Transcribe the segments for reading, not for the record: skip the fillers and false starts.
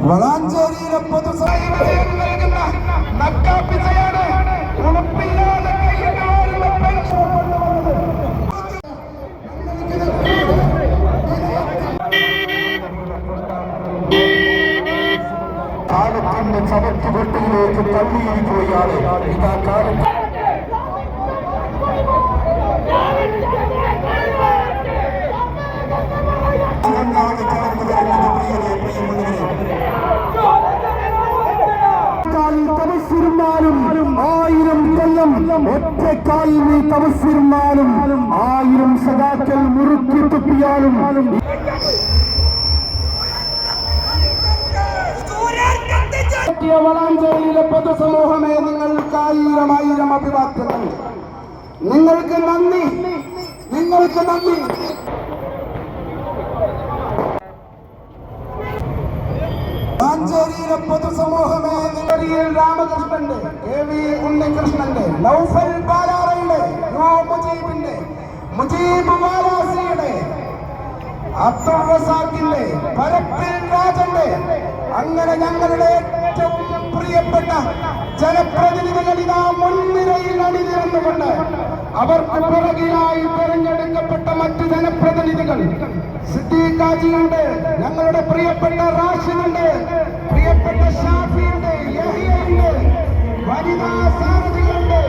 വളാഞ്ചേരിയിലെ പൊതുസേവനം നൽകുന്ന നക്കാപ്പിച്ചയാണ് ഉണപ്പില്ലാതെ കാലത്തിന്റെ ചവറ്റുകൊട്ടിയിലേക്ക് തള്ളിയിരിക്കുകയാണ്. ഇതാ കാലത്ത് തപസ്സിരുന്നാലും 1000 കൊല്ലം ഒറ്റക്കാലിൽ നീ തപസ്സിരുന്നാലും 1000 സഖാക്കൾ മുറുക്കി തുപ്പിയാലും വളാഞ്ചേരിയിലെ പൊതുസമൂഹമേ, നിങ്ങൾക്ക് 1000 അഭിവാദ്യങ്ങൾ. നിങ്ങൾക്ക് നന്ദി, നിങ്ങൾക്ക് നന്ദി. വളാഞ്ചേരിയിലെ പൊതുസമൂഹമേ, നിങ്ങളിൽ രാമകൃഷ്ണന്റെ, KV ഉണ്ണികൃഷ്ണന്റെ, നൗഫൽ ബാലാറയുടെ, മുജീബിന്റെ, മുജീബ് വാലാസിയുടെ, അബ്ദുൾ റസാഖിന്റെ, പരപ്പിൽ രാജന്റെ, അങ്ങനെ ഞങ്ങളുടെ ഏറ്റവും പ്രിയപ്പെട്ട ജനപ്രതിനിധികൾ ഇതാ മുൻനിരയിൽ അണിനിരന്നുകൊണ്ട് അവർക്ക് പിറകിലായി തെരഞ്ഞെടുക്കപ്പെട്ട മറ്റ് ജനപ്രതിനിധികൾ സിദ്ദീഖ് ഹാജിയുണ്ട്, ഞങ്ങളുടെ പ്രിയപ്പെട്ട റാഷിദുണ്ട്, പ്രിയപ്പെട്ട ഷാഫിയുണ്ട്, യഹിയുണ്ട്, വനിതാ സാരഥികളുണ്ട്.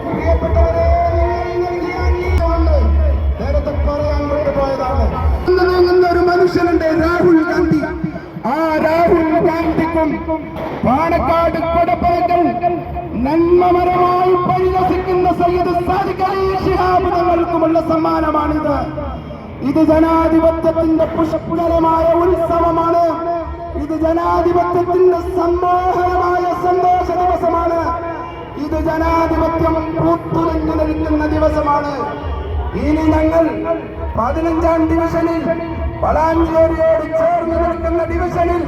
പ്രിയപ്പെട്ടവരെ, നൽകിയ അംഗീകാരമുണ്ട്. നേരത്തെ പറയാൻ കൊണ്ടുപോയതാണ്. നീങ്ങുന്ന ഒരു മനുഷ്യനുണ്ട്, രാഹുൽ ഗാന്ധി. ആ രാഹുൽ ഗാന്ധിക്കും പാണക്കാട് കൊടപ്പനക്കൽ നന്മമരമായി പരിലസിക്കുന്ന സയ്യിദ് സാദിഖ് അലി ശിഹാബ് തങ്ങൾക്കുമുള്ള സമ്മാനമാണിത്. ഇത് ജനാധിപത്യത്തിന്റെ പുഷ്പലമായ ഉത്സവമാണ്. ഇത് ജനാധിപത്യത്തിന്റെ സമ്മോഹനമായ സന്തോഷ ദിവസമാണ്. ഇത് ജനാധിപത്യം പൂത്തുലഞ്ഞു നിൽക്കുന്ന ദിവസമാണ്. ഇനി ഞങ്ങൾ 15ാം ഡിവിഷനിൽ വളാഞ്ചേരിയോട് ചേർന്ന് നിൽക്കുന്ന ഡിവിഷനിൽ